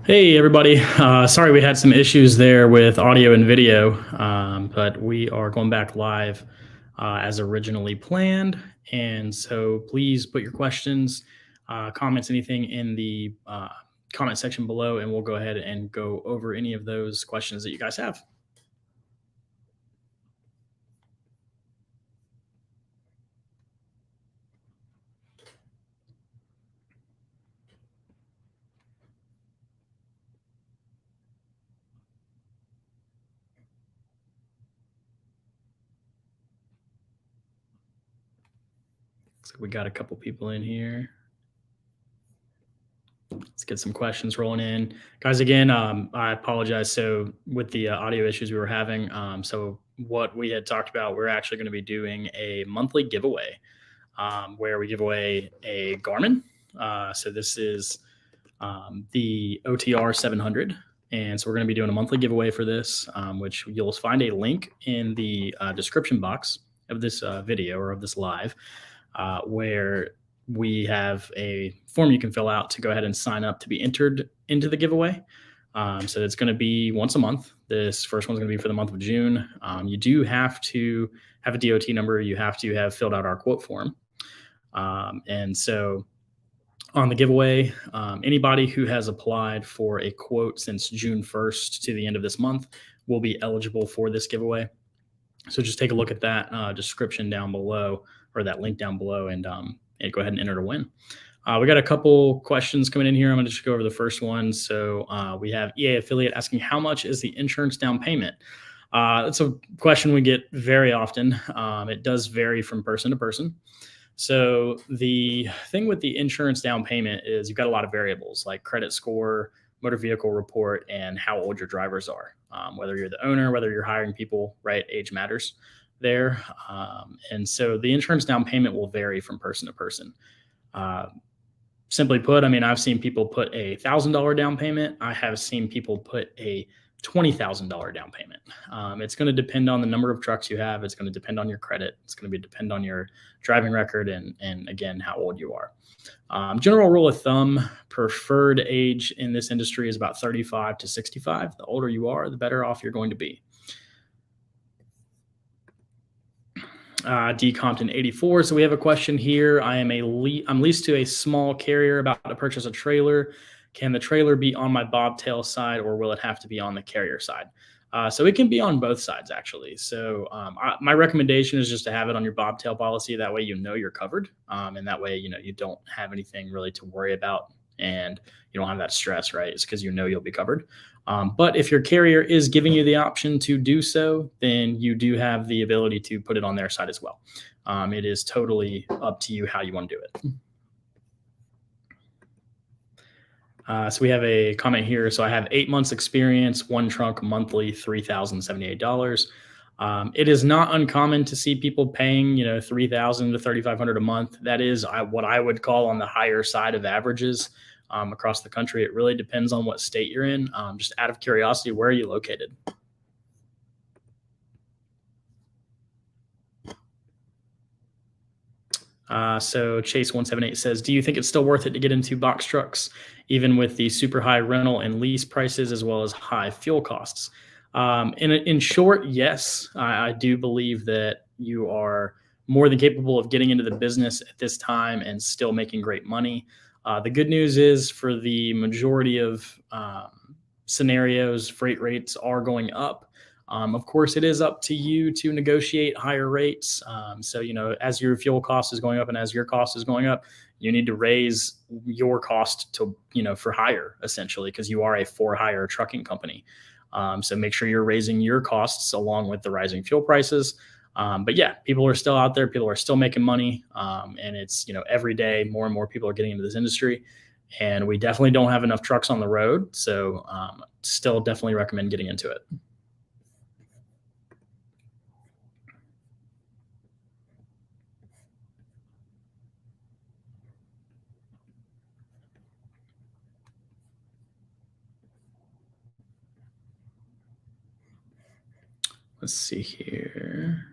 Hey, everybody. Sorry we had some issues there with audio and video, but we are going back live as originally planned. And so please put your questions, comments, anything in the comment section below, and we'll go ahead and go over any of those questions that you guys have. So we got a couple people in here. Let's get some questions rolling in, guys. Again, I apologize. So with the audio issues we were having, so what we had talked about, we're actually going to be doing a monthly giveaway where we give away a Garmin. So this is the OTR 700. And so we're going to be doing a monthly giveaway for this, which you'll find a link in the description box of this video or of this live, where we have a form you can fill out to go ahead and sign up to be entered into the giveaway. So it's going to be once a month. This first one's going to be for the month of June. You do have to have a DOT number. You have to have filled out our quote form. And so on the giveaway, anybody who has applied for a quote since June 1st to the end of this month will be eligible for this giveaway. So just take a look at that description down below, or that link down below, and go ahead and enter to win. We got a couple questions coming in here. I'm going to just go over the first one. So we have EA Affiliate asking, how much is the insurance down payment? That's a question we get very often. It does vary from person to person. So the thing with the insurance down payment is you've got a lot of variables like credit score, motor vehicle report, and how old your drivers are. Whether you're the owner, whether you're hiring people, right? Age matters there. And so the insurance down payment will vary from person to person. Simply put, I mean, I've seen people put a $1,000 down payment. I have seen people put a $20,000 down payment. It's going to depend on the number of trucks you have. It's going to depend on your credit. It's going to depend on your driving record and again, how old you are. General rule of thumb, preferred age in this industry is about 35 to 65. The older you are, the better off you're going to be. D Compton 84. So we have a question here. I'm leased to a small carrier about to purchase a trailer. Can the trailer be on my bobtail side, or will it have to be on the carrier side? So it can be on both sides, actually. So my recommendation is just to have it on your bobtail policy. That way, you know you're covered, and that way, you don't have anything really to worry about, and you don't have that stress, right? It's because you know you'll be covered. But if your carrier is giving you the option to do so, then you do have the ability to put it on their side as well. It is totally up to you how you want to do it. So we have a comment here. So I have 8 months experience, one trunk monthly, $3,078. It is not uncommon to see people paying, $3,000 to $3,500 a month. That is what I would call on the higher side of averages across the country. It really depends on what state you're in. Just out of curiosity, where are you located? So Chase178 says, do you think it's still worth it to get into box trucks, even with the super high rental and lease prices, as well as high fuel costs? In short, yes, I do believe that you are more than capable of getting into the business at this time and still making great money. The good news is, for the majority of scenarios, freight rates are going up. Of course, it is up to you to negotiate higher rates. So, as your fuel cost is going up and as your cost is going up, you need to raise your cost to, for hire, essentially, because you are a for-hire trucking company. So make sure you're raising your costs along with the rising fuel prices. But yeah, people are still out there. People are still making money. And it's, every day more and more people are getting into this industry. And we definitely don't have enough trucks on the road. So still definitely recommend getting into it. Let's see here.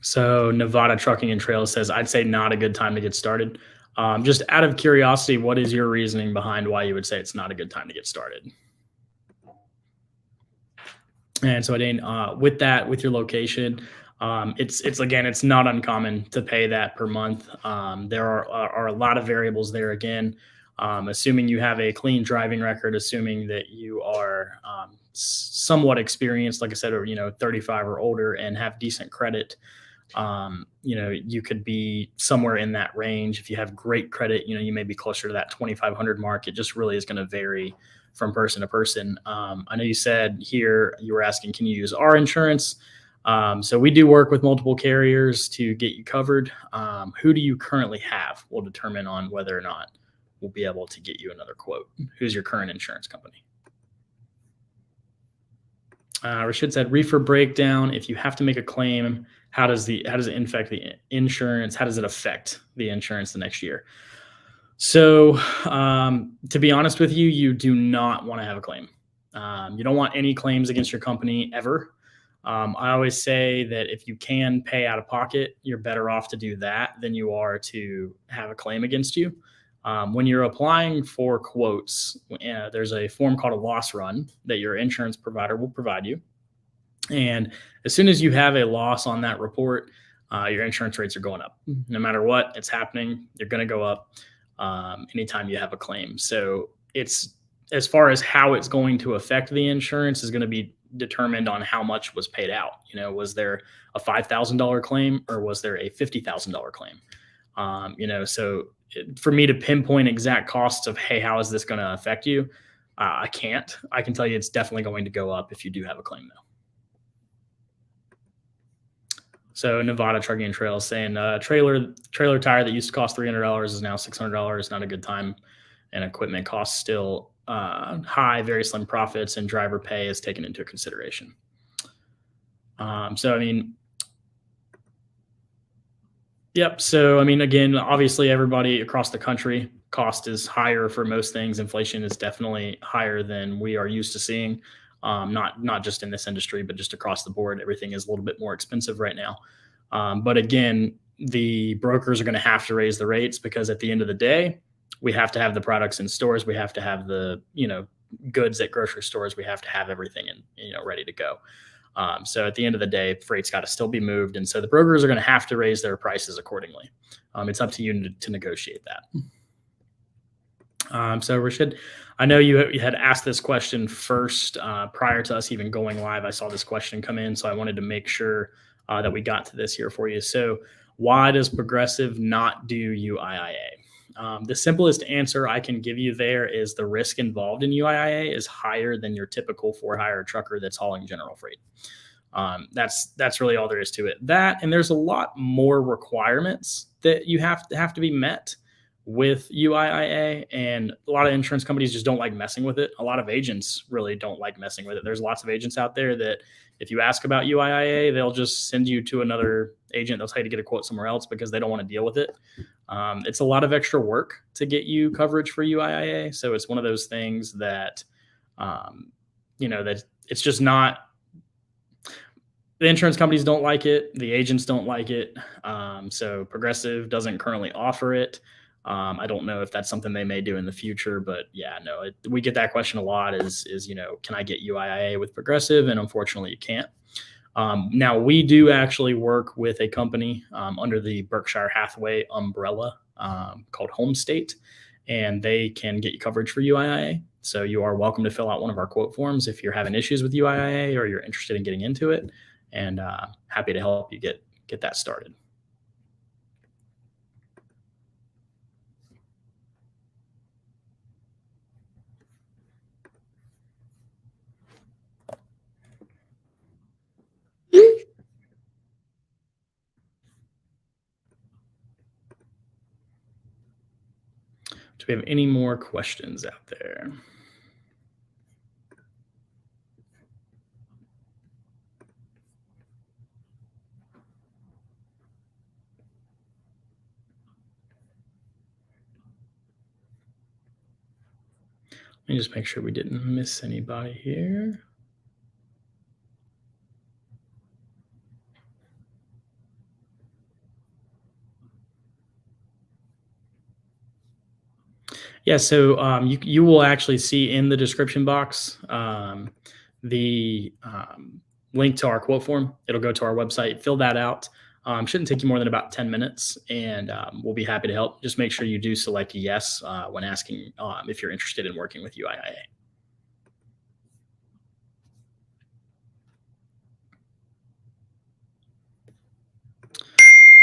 So Nevada Trucking and Trails says, I'd say not a good time to get started. Just out of curiosity, what is your reasoning behind why you would say it's not a good time to get started? And so, Dane, with that, with your location, it's again, it's not uncommon to pay that per month. There are a lot of variables there. Again, assuming you have a clean driving record, assuming that you are somewhat experienced, like I said, or 35 or older, and have decent credit. You could be somewhere in that range. If you have great credit, you may be closer to that 2,500 mark. It just really is going to vary from person to person. I know you said here you were asking, can you use our insurance? So we do work with multiple carriers to get you covered. Who do you currently have will determine on whether or not we'll be able to get you another quote. Who's your current insurance company? Rashid said reefer breakdown. If you have to make a claim, how does it affect the insurance? How does it affect the insurance the next year? So, to be honest with you, you do not want to have a claim. You don't want any claims against your company ever. I always say that if you can pay out of pocket, you're better off to do that than you are to have a claim against you. When you're applying for quotes, there's a form called a loss run that your insurance provider will provide you. And as soon as you have a loss on that report, your insurance rates are going up. No matter what, it's happening. They're going to go up anytime you have a claim. So it's as far as how it's going to affect the insurance is going to be determined on how much was paid out. Was there a $5,000 claim or was there a $50,000 claim? So for me to pinpoint exact costs of, hey, how is this going to affect you? I can't. I can tell you it's definitely going to go up if you do have a claim, though. So Nevada Trucking and Trails saying trailer tire that used to cost $300 is now $600. Not a good time, and equipment costs still high. Very slim profits, and driver pay is taken into consideration. So I mean, yep. So I mean, again, obviously, everybody across the country, cost is higher for most things. Inflation is definitely higher than we are used to seeing. Not just in this industry, but just across the board. Everything is a little bit more expensive right now. But again, the brokers are going to have to raise the rates because at the end of the day, we have to have the products in stores. We have to have the goods at grocery stores. We have to have everything ready to go. So at the end of the day, freight's got to still be moved, and so the brokers are going to have to raise their prices accordingly. It's up to you to negotiate that. So Rashid, I know you had asked this question first prior to us even going live. I saw this question come in, so I wanted to make sure that we got to this here for you. So why does Progressive not do UIIA? The simplest answer I can give you there is the risk involved in UIIA is higher than your typical for-hire trucker that's hauling general freight. That's really all there is to it. That, and there's a lot more requirements that you have to be met with UIIA, and a lot of insurance companies just don't like messing with it. A lot of agents really don't like messing with it. There's lots of agents out there that if you ask about UIIA, they'll just send you to another agent. They'll tell you to get a quote somewhere else because they don't want to deal with it. It's a lot of extra work to get you coverage for UIIA. So it's one of those things that, that it's just not, the insurance companies don't like it. The agents don't like it. So Progressive doesn't currently offer it. I don't know if that's something they may do in the future, but yeah, no, we get that question a lot is, can I get UIIA with Progressive? And unfortunately you can't. Now we do actually work with a company under the Berkshire Hathaway umbrella called Home State, and they can get you coverage for UIIA. So you are welcome to fill out one of our quote forms if you're having issues with UIIA or you're interested in getting into it, and happy to help you get that started. Do we have any more questions out there? Let me just make sure we didn't miss anybody here. Yeah, so you will actually see in the description box the link to our quote form. It'll go to our website. Fill that out. Shouldn't take you more than about 10 minutes, and we'll be happy to help. Just make sure you do select yes when asking if you're interested in working with UIIA.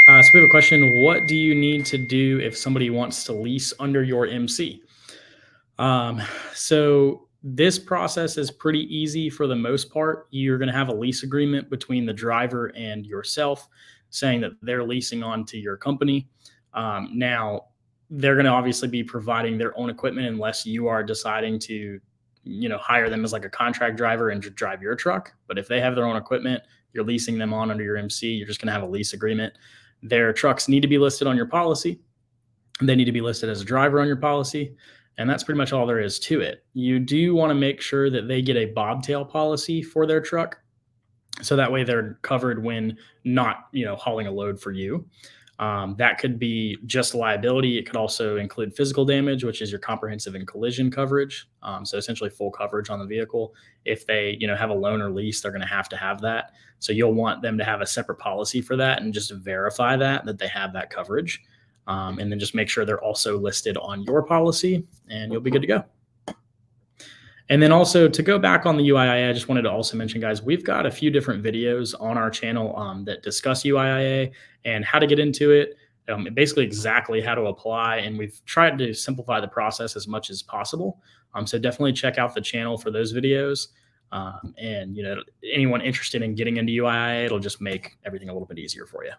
So we have a question. What do you need to do if somebody wants to lease under your MC? Um, so this process is pretty easy for the most part. You're going to have a lease agreement between the driver and yourself saying that they're leasing on to your company. Now, they're going to obviously be providing their own equipment unless you are deciding to, hire them as like a contract driver and drive your truck. But if they have their own equipment, you're leasing them on under your MC, you're just going to have a lease agreement. Their trucks need to be listed on your policy. They need to be listed as a driver on your policy. And that's pretty much all there is to it. You do want to make sure that they get a bobtail policy for their truck. So that way they're covered when not, hauling a load for you. That could be just liability. It could also include physical damage, which is your comprehensive and collision coverage. So essentially full coverage on the vehicle. If they, have a loan or lease, they're going to have that. So you'll want them to have a separate policy for that and just verify that they have that coverage. And then just make sure they're also listed on your policy and you'll be good to go. And then also to go back on the UIIA, I just wanted to also mention, guys, we've got a few different videos on our channel that discuss UIIA and how to get into it, basically exactly how to apply. And we've tried to simplify the process as much as possible. So definitely check out the channel for those videos. And, anyone interested in getting into UIIA, it'll just make everything a little bit easier for you.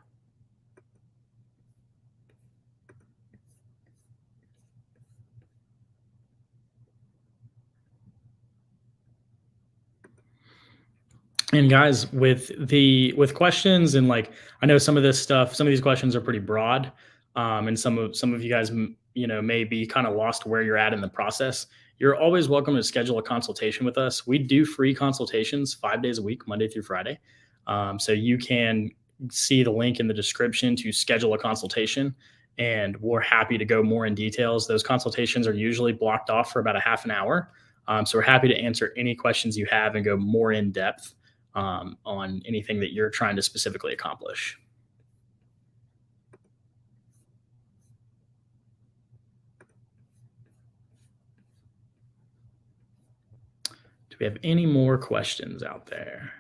And guys, with questions and like, I know some of this stuff, some of these questions are pretty broad, and some of you guys, may be kind of lost where you're at in the process. You're always welcome to schedule a consultation with us. We do free consultations 5 days a week, Monday through Friday. So you can see the link in the description to schedule a consultation, and we're happy to go more in details. Those consultations are usually blocked off for about a half an hour. So we're happy to answer any questions you have and go more in depth on anything that you're trying to specifically accomplish. Do we have any more questions out there?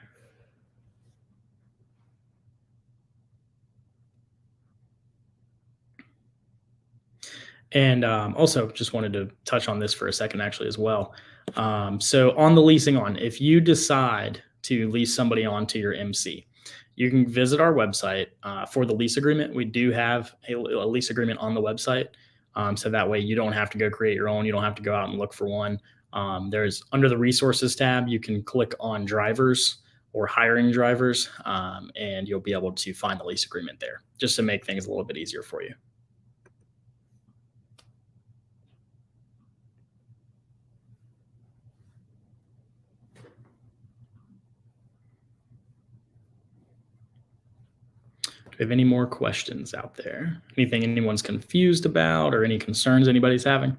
And also, just wanted to touch on this for a second, actually, as well. So, on the leasing on, if you decide to lease somebody onto your MC, you can visit our website for the lease agreement. We do have a lease agreement on the website. So that way you don't have to go create your own. You don't have to go out and look for one. There's under the resources tab, you can click on drivers or hiring drivers, and you'll be able to find the lease agreement there just to make things a little bit easier for you. Do we have any more questions out there? Anything anyone's confused about or any concerns anybody's having?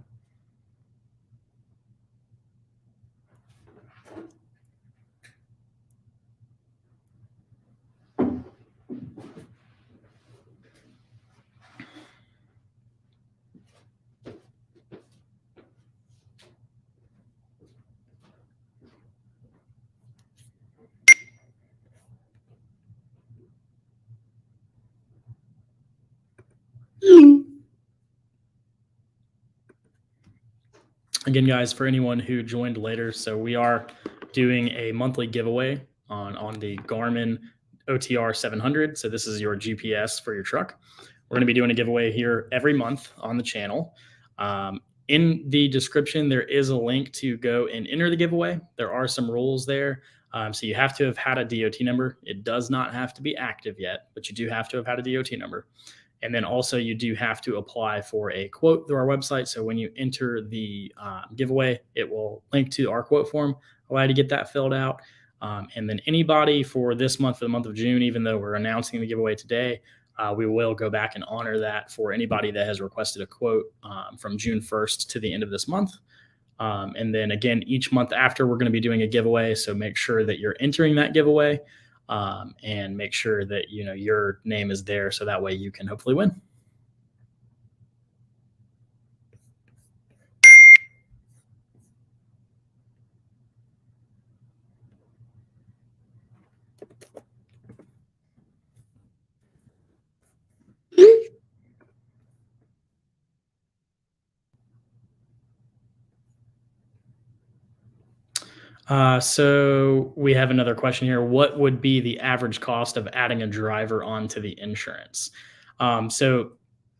Again, guys, for anyone who joined later, so we are doing a monthly giveaway on the Garmin OTR 700. So this is your GPS for your truck. We're going to be doing a giveaway here every month on the channel. In the description, there is a link to go and enter the giveaway. There are some rules there. So you have to have had a DOT number. It does not have to be active yet, but you do have to have had a DOT number. And then also you do have to apply for a quote through our website. So when you enter the giveaway, it will link to our quote form, allow you to get that filled out. And then anybody for this month, for the month of June, even though we're announcing the giveaway today, We will go back and honor that for anybody that has requested a quote from June 1st to the end of this month. And then again, each month after, we're going to be doing a giveaway. So make sure that you're entering that giveaway, and make sure that your name is there, so that way you can hopefully win. So we have another question here. What would be the average cost of adding a driver onto the insurance? So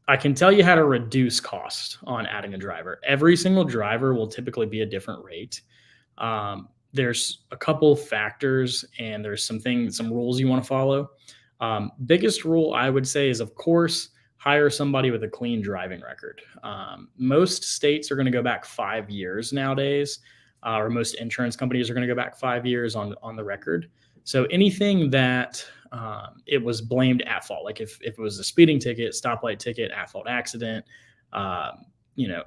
I can tell you how to reduce cost on adding a driver. Every single driver will typically be a different rate. There's a couple factors, and there's some rules you want to follow. Biggest rule I would say is, of course, hire somebody with a clean driving record. Most states are going to go back 5 years nowadays, or most insurance companies are going to go back 5 years on the record. So anything that it was blamed at fault, like if it was a speeding ticket, stoplight ticket, at fault accident,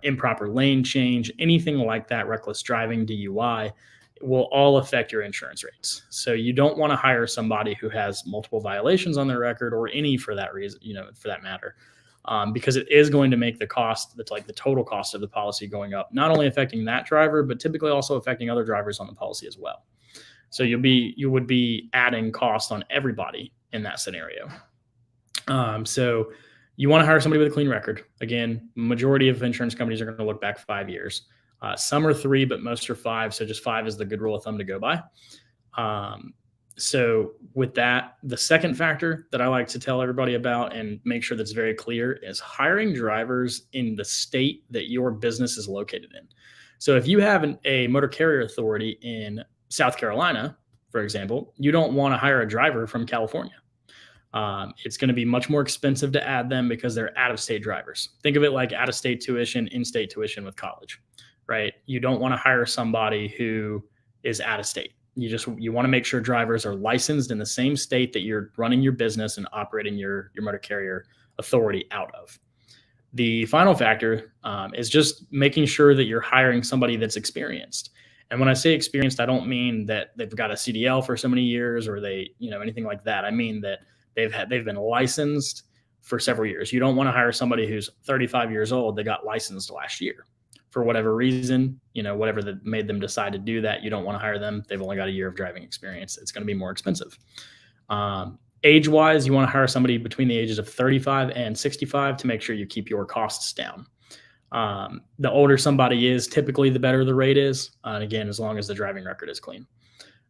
improper lane change, anything like that, reckless driving, DUI, will all affect your insurance rates. So you don't want to hire somebody who has multiple violations on their record, or any for that reason, for that matter, because it is going to make the cost, that's like the total cost of the policy, going up, not only affecting that driver, but typically also affecting other drivers on the policy as well. So you would be adding cost on everybody in that scenario. So you want to hire somebody with a clean record. Again, majority of insurance companies are going to look back 5 years. Some are 3, but most are 5. So just 5 is the good rule of thumb to go by. So with that, the second factor that I like to tell everybody about and make sure that's very clear is hiring drivers in the state that your business is located in. So if you have a motor carrier authority in South Carolina, for example, you don't want to hire a driver from California. It's going to be much more expensive to add them because they're out-of-state drivers. Think of it like out-of-state tuition, in-state tuition with college, right? You don't want to hire somebody who is out-of-state. You want to make sure drivers are licensed in the same state that you're running your business and operating your motor carrier authority out of. The final factor is just making sure that you're hiring somebody that's experienced. And when I say experienced, I don't mean that they've got a CDL for so many years, or anything like that. I mean that they've been licensed for several years. You don't want to hire somebody who's 35 years old that got licensed last year. For whatever reason, whatever that made them decide to do that, you don't want to hire them. They've only got a year of driving experience. It's going to be more expensive. Age-wise, you want to hire somebody between the ages of 35 and 65 to make sure you keep your costs down. The older somebody is, typically the better the rate is. And again, as long as the driving record is clean.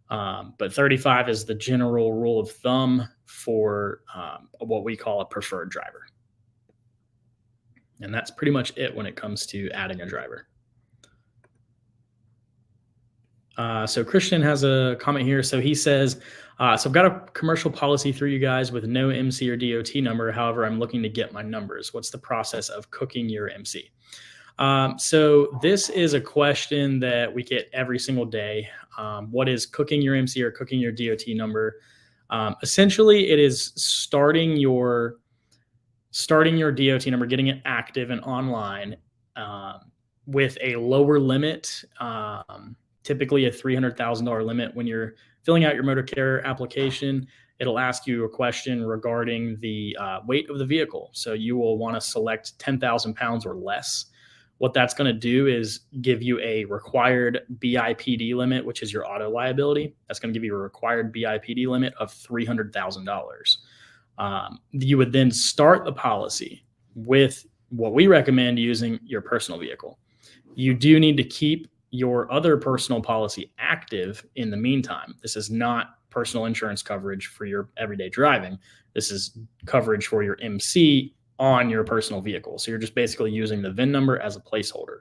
But 35 is the general rule of thumb for what we call a preferred driver. And that's pretty much it when it comes to adding a driver. So Christian has a comment here. So he says, so I've got a commercial policy through you guys with no MC or DOT number. However, I'm looking to get my numbers. What's the process of cooking your MC? So this is a question that we get every single day. What is cooking your MC or cooking your DOT number? Essentially, it is starting your DOT number, getting it active and online with a lower limit, typically a $300,000 limit. When you're filling out your motor carrier application, it'll ask you a question regarding the weight of the vehicle. So you will want to select 10,000 pounds or less. What that's going to do is give you a required BIPD limit, which is your auto liability. That's going to give you a required BIPD limit of $300,000. You would then start the policy with what we recommend using your personal vehicle. You do need to keep your other personal policy active in the meantime. This is not personal insurance coverage for your everyday driving. This is coverage for your MC on your personal vehicle. So you're just basically using the VIN number as a placeholder.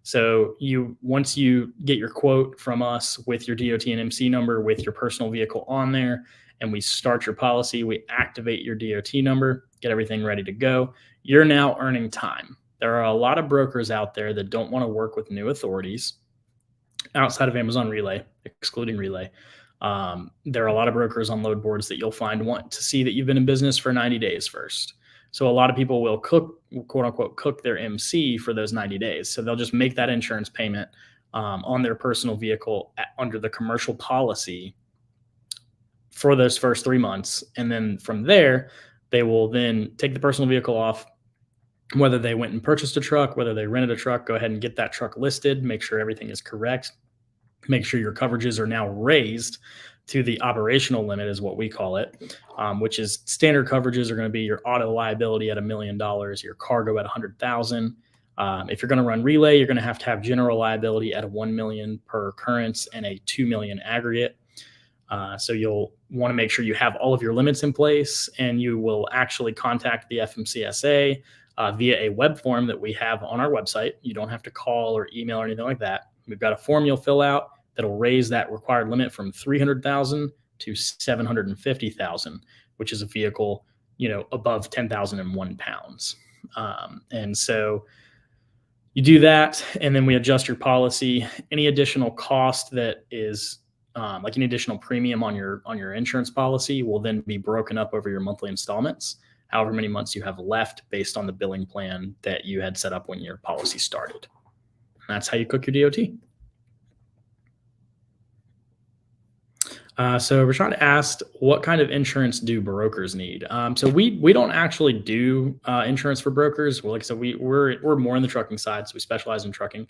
So once you get your quote from us with your DOT and MC number with your personal vehicle on there, and we start your policy, we activate your DOT number, get everything ready to go. You're now earning time. There are a lot of brokers out there that don't want to work with new authorities outside of Amazon Relay, excluding Relay. There are a lot of brokers on load boards that you'll find want to see that you've been in business for 90 days first. So a lot of people will quote unquote, cook their MC for those 90 days. So they'll just make that insurance payment on their personal vehicle under the commercial policy for those first 3 months. And then from there, they will then take the personal vehicle off, whether they went and purchased a truck, whether they rented a truck, go ahead and get that truck listed, make sure everything is correct, make sure your coverages are now raised to the operational limit is what we call it, which is standard coverages are going to be your auto liability at $1 million, your cargo at 100,000. If you're going to run relay, you're going to have general liability at a 1 million per occurrence and a 2 million aggregate. So you'll want to make sure you have all of your limits in place, and you will actually contact the FMCSA via a web form that we have on our website. You don't have to call or email or anything like that. We've got a form you'll fill out that'll raise that required limit from 300,000 to 750,000, which is a vehicle, above 10,001 pounds. And so you do that, and then we adjust your policy. Any additional cost that is like any additional premium on your insurance policy will then be broken up over your monthly installments, however many months you have left based on the billing plan that you had set up when your policy started. And that's how you cook your DOT. So Rashad asked, what kind of insurance do brokers need? So we don't actually do insurance for brokers. Well, like I said, we're more in the trucking side, so we specialize in trucking.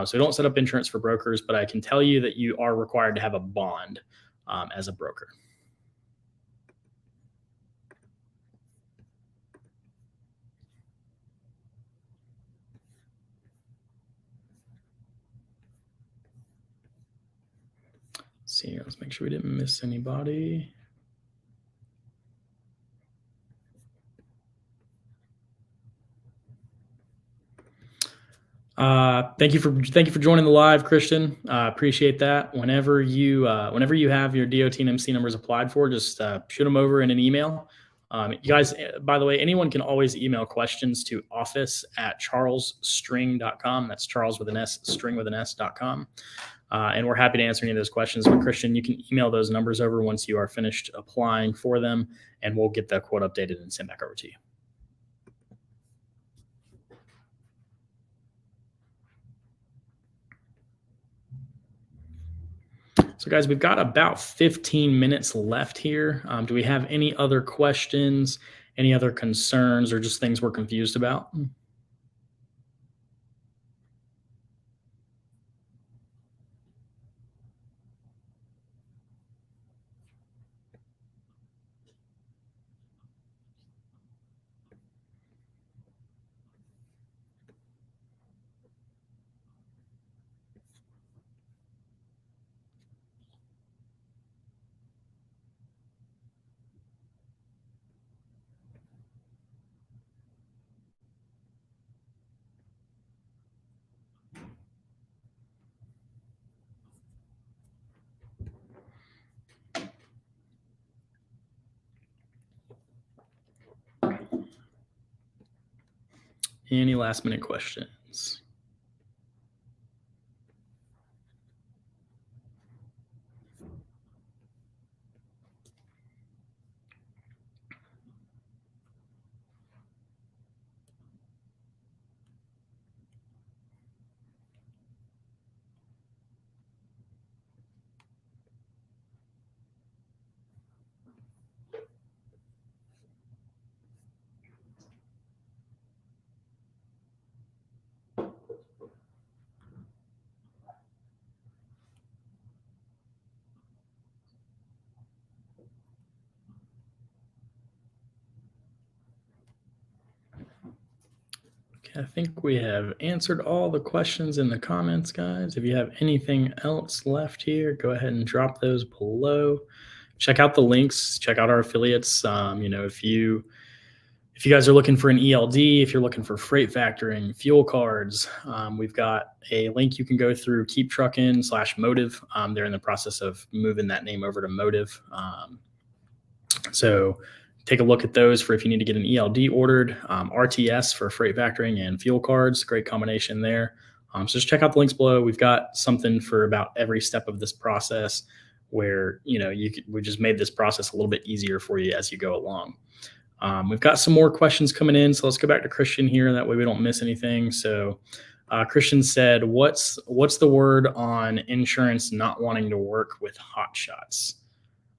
So we don't set up insurance for brokers, but I can tell you that you are required to have a bond as a broker. Let's see here. Let's make sure we didn't miss anybody. Thank you for joining the live, Christian. Appreciate that. Whenever you have your DOT and MC numbers applied for, just shoot them over in an email. You guys, by the way, anyone can always email questions to office@charlesstring.com. That's Charles with an S, string with an S.com. And we're happy to answer any of those questions. But Christian, you can email those numbers over once you are finished applying for them, and we'll get the quote updated and sent back over to you. So guys, we've got about 15 minutes left here. Do we have any other questions, any other concerns, or just things we're confused about? Any last minute questions? I think we have answered all the questions in the comments, guys. If you have anything else left here, go ahead and drop those below. Check out the links. Check out our affiliates. If you guys are looking for an ELD, if you're looking for freight factoring, fuel cards, we've got a link you can go through, Keep Truckin' /Motive. They're in the process of moving that name over to Motive. So take a look at those for if you need to get an ELD ordered. RTS for freight factoring and fuel cards, great combination there. So just check out the links below. We've got something for about every step of this process. where we just made this process a little bit easier for you as you go along. We've got some more questions coming in, so let's go back to Christian here. That way we don't miss anything. So Christian said, "What's the word on insurance not wanting to work with Hotshots?"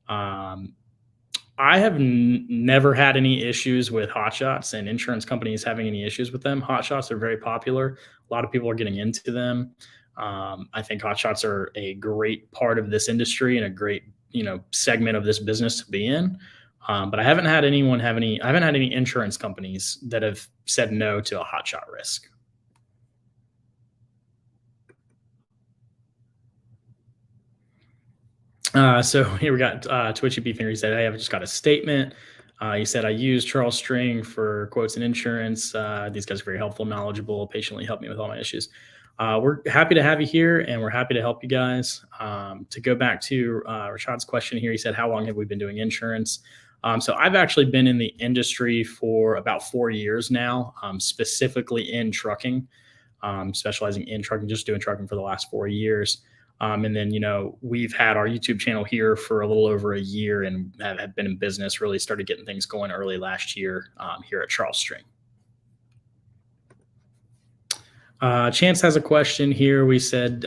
Um, I have never had any issues with Hotshots and insurance companies having any issues with them. Hotshots are very popular. A lot of people are getting into them. I think Hotshots are a great part of this industry and a great segment of this business to be in. But I haven't had I haven't had any insurance companies that have said no to a hotshot risk. So here we got Twitchy Beef Finger. He said, "Hey, I've just got a statement." He said, "I use Charles String for quotes and insurance. These guys are very helpful, knowledgeable, patiently help me with all my issues." We're happy to have you here, and we're happy to help you guys. To go back to Rashad's question here, he said, "How long have we been doing insurance?" So I've actually been in the industry for about 4 years now, specifically in trucking, specializing in trucking, just doing trucking for the last 4 years. And then, we've had our YouTube channel here for a little over a year and have been in business, really started getting things going early last year here at Charles String. Chance has a question here. He said,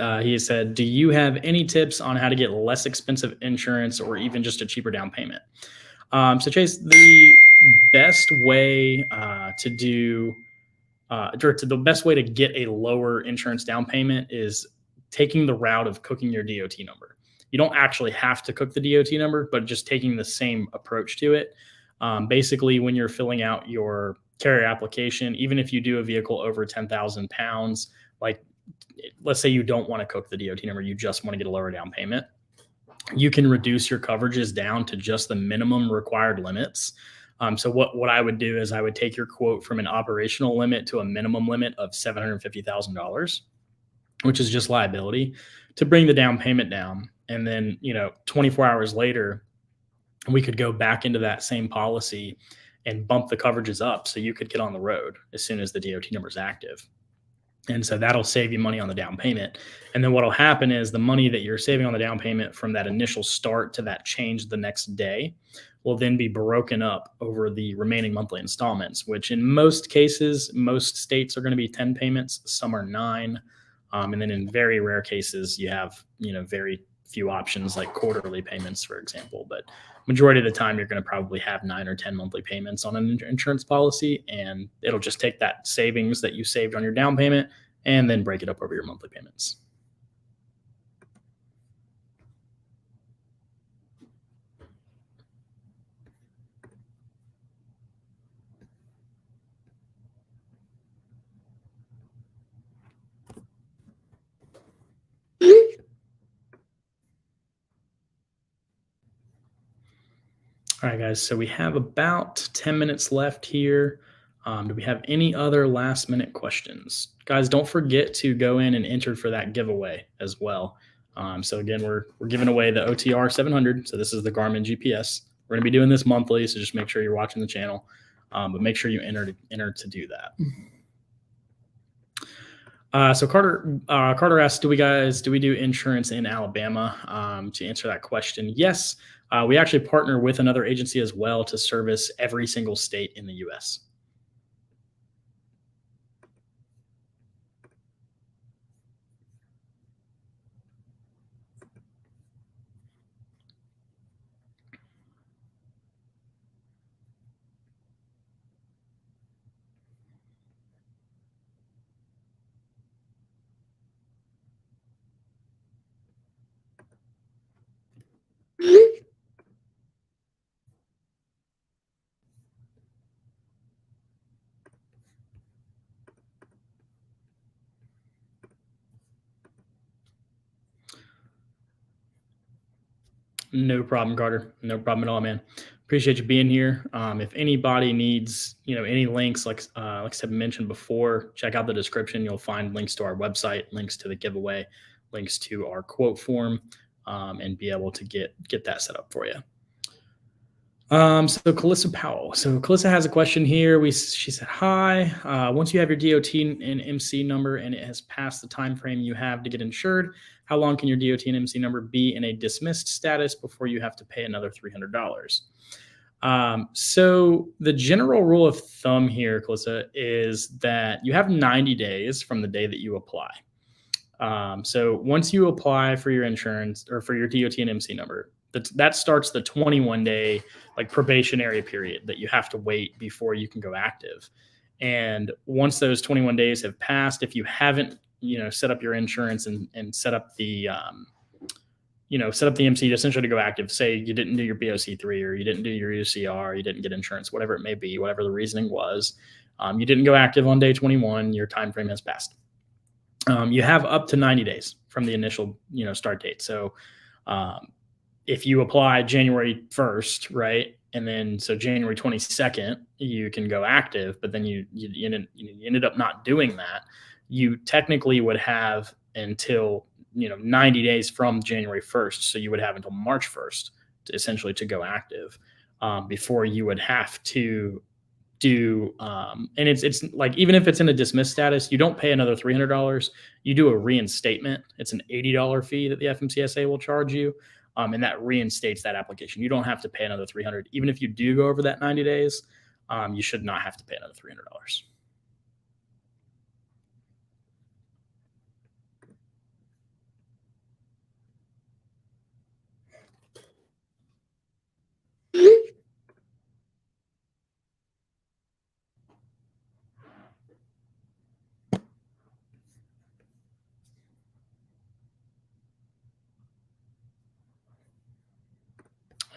"Do you have any tips on how to get less expensive insurance or even just a cheaper down payment?" So Chase, the best way the best way to get a lower insurance down payment is taking the route of cooking your DOT number. You don't actually have to cook the DOT number, but just taking the same approach to it. Basically, when you're filling out your carrier application, even if you do a vehicle over 10,000 pounds, like let's say you don't want to cook the DOT number, you just want to get a lower down payment, you can reduce your coverages down to just the minimum required limits. So what I would do is I would take your quote from an operational limit to a minimum limit of $750,000, which is just liability, to bring the down payment down. And then, 24 hours later, we could go back into that same policy and bump the coverages up so you could get on the road as soon as the DOT number is active. And so that'll save you money on the down payment. And then what'll happen is the money that you're saving on the down payment from that initial start to that change the next day will then be broken up over the remaining monthly installments, which in most cases, most states are going to be 10 payments, some are 9. And then in very rare cases, you have, very few options like quarterly payments, for example. But majority of the time, you're going to probably have 9 or 10 monthly payments on an insurance policy. And it'll just take that savings that you saved on your down payment and then break it up over your monthly payments. All right, guys. So we have about 10 minutes left here. Do we have any other last minute questions? Guys, don't forget to go in and enter for that giveaway as well. So again, we're giving away the OTR 700. So this is the Garmin GPS. We're going to be doing this monthly, so just make sure you're watching the channel. But make sure you enter to do that. So Carter asked, do we do insurance in Alabama? To answer that question, yes. We actually partner with another agency as well to service every single state in the U.S. No problem, Carter. No problem at all, man. Appreciate you being here. If anybody needs, any links, like I said, mentioned before, check out the description. You'll find links to our website, links to the giveaway, links to our quote form, and be able to get that set up for you. So Calissa Powell. So Calissa has a question here. She said, "Hi. Once you have your DOT and MC number and it has passed the time frame you have to get insured, how long can your DOT and MC number be in a dismissed status before you have to pay another $300?" So the general rule of thumb here, Calissa, is that you have 90 days from the day that you apply. So once you apply for your insurance or for your DOT and MC number, that starts the 21-day like probationary period that you have to wait before you can go active. And once those 21 days have passed, if you haven't, set up your insurance and set up the, set up the MC to essentially to go active, say you didn't do your BOC3 or you didn't do your UCR, you didn't get insurance, whatever it may be, whatever the reasoning was, you didn't go active on day 21, your time frame has passed. You have up to 90 days from the initial, start date. So if you apply January 1st, right, and then so January 22nd, you can go active, but then you ended up not doing that. You technically would have until 90 days from January 1st. So you would have until March 1st to essentially to go active before you would have to do and it's like even if it's in a dismissed status, you don't pay another $300. You do a reinstatement. It's an $80 fee that the FMCSA will charge you, and that reinstates that application. You don't have to pay another $300. Even if you do go over that 90 days, you should not have to pay another $300.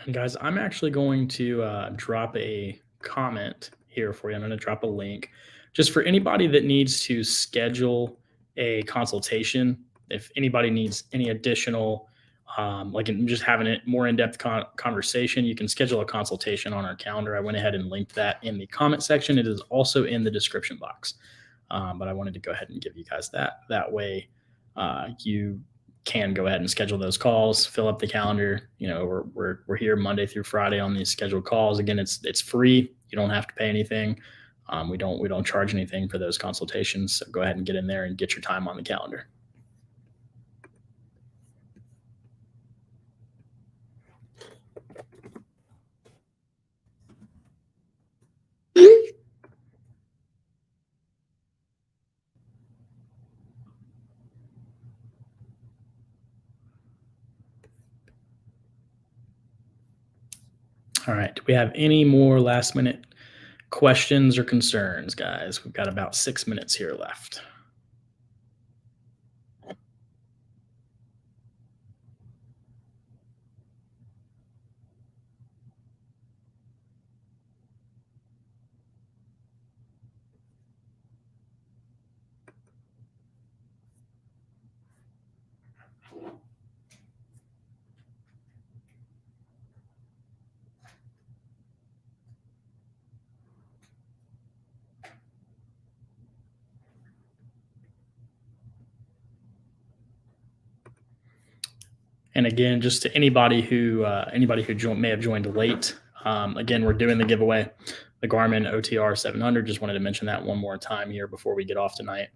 And guys, I'm actually going to drop a comment here for you. I'm going to drop a link just for anybody that needs to schedule a consultation. If anybody needs any additional, like just having a more in-depth conversation, you can schedule a consultation on our calendar. I went ahead and linked that in the comment section. It is also in the description box. But I wanted to go ahead and give you guys that. That way, you can go ahead and schedule those calls, fill up the calendar. We're here Monday through Friday on these scheduled calls. Again, it's free. You don't have to pay anything. We don't charge anything for those consultations. So go ahead and get in there and get your time on the calendar. All right. Do we have any more last minute questions or concerns, guys? We've got about 6 minutes here left. And again, just to anybody who may have joined late, again, we're doing the giveaway, the Garmin OTR 700. Just wanted to mention that one more time here before we get off tonight.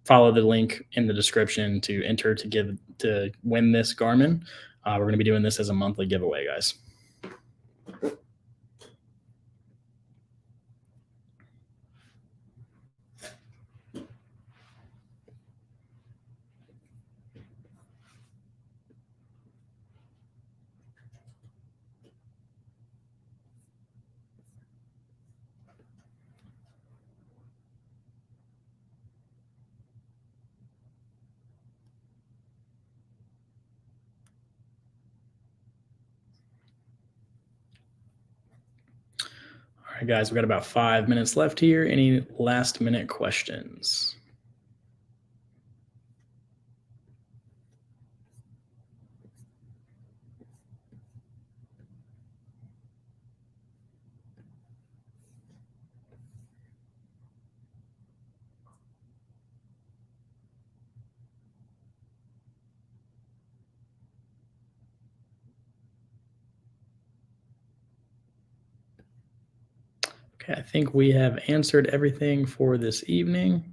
Follow the link in the description to enter to win this Garmin. We're going to be doing this as a monthly giveaway, guys. All right, guys, we've got about 5 minutes left here. Any last minute questions? Okay, I think we have answered everything for this evening.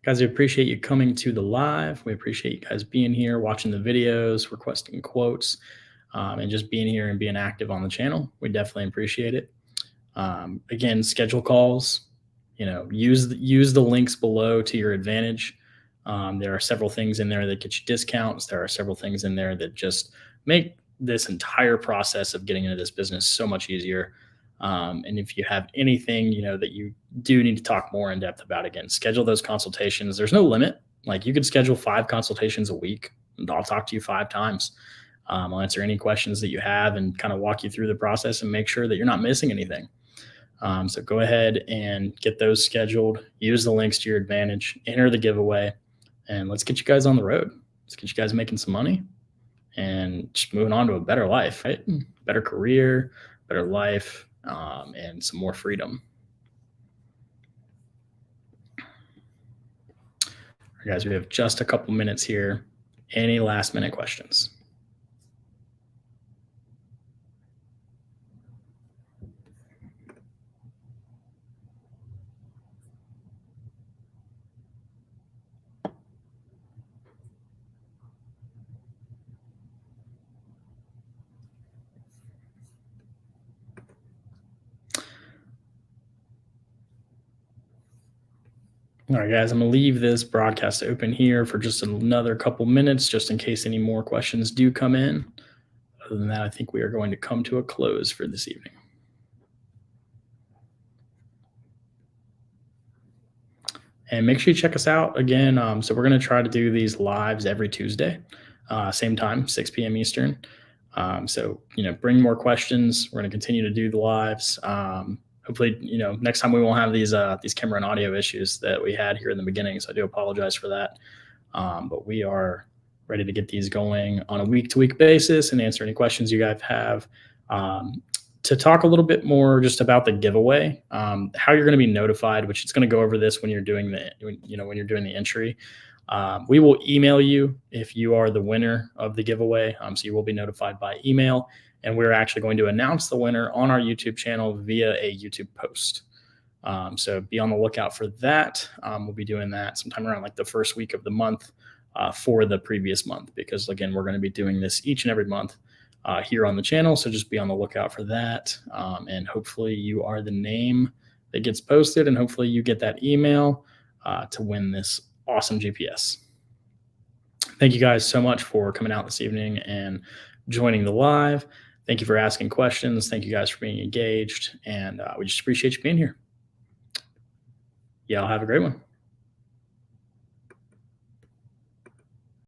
Guys, we appreciate you coming to the live. We appreciate you guys being here, watching the videos, requesting quotes, and just being here and being active on the channel. We definitely appreciate it. Again, schedule calls. Use the links below to your advantage. There are several things in there that get you discounts. There are several things in there that just make this entire process of getting into this business so much easier. And if you have anything that you do need to talk more in depth about, again, schedule those consultations. There's no limit. Like, you could schedule 5 consultations a week, and I'll talk to you 5 times. I'll answer any questions that you have and kind of walk you through the process and make sure that you're not missing anything. So go ahead and get those scheduled. Use the links to your advantage. Enter the giveaway, and let's get you guys on the road. Let's get you guys making some money and just moving on to a better life, right? Better career, better life, and some more freedom. All right, guys, we have just a couple minutes here. Any last minute questions? All right, guys, I'm going to leave this broadcast open here for just another couple minutes, just in case any more questions do come in. Other than that, I think we are going to come to a close for this evening. And make sure you check us out again. So we're going to try to do these lives every Tuesday, same time, 6 p.m. Eastern. So bring more questions. We're going to continue to do the lives. Hopefully, next time we won't have these camera and audio issues that we had here in the beginning. So I do apologize for that. But we are ready to get these going on a week-to-week basis and answer any questions you guys have. To talk a little bit more just about the giveaway, how you're going to be notified, which it's going to go over this when you're doing the entry. We will email you if you are the winner of the giveaway. So you will be notified by email, and we're actually going to announce the winner on our YouTube channel via a YouTube post. So be on the lookout for that. We'll be doing that sometime around like the first week of the month for the previous month, because again, we're going to be doing this each and every month here on the channel. So just be on the lookout for that. And hopefully you are the name that gets posted, and hopefully you get that email to win this awesome GPS. Thank you guys so much for coming out this evening and joining the live. Thank you for asking questions. Thank you guys for being engaged. And we just appreciate you being here. Y'all have a great one.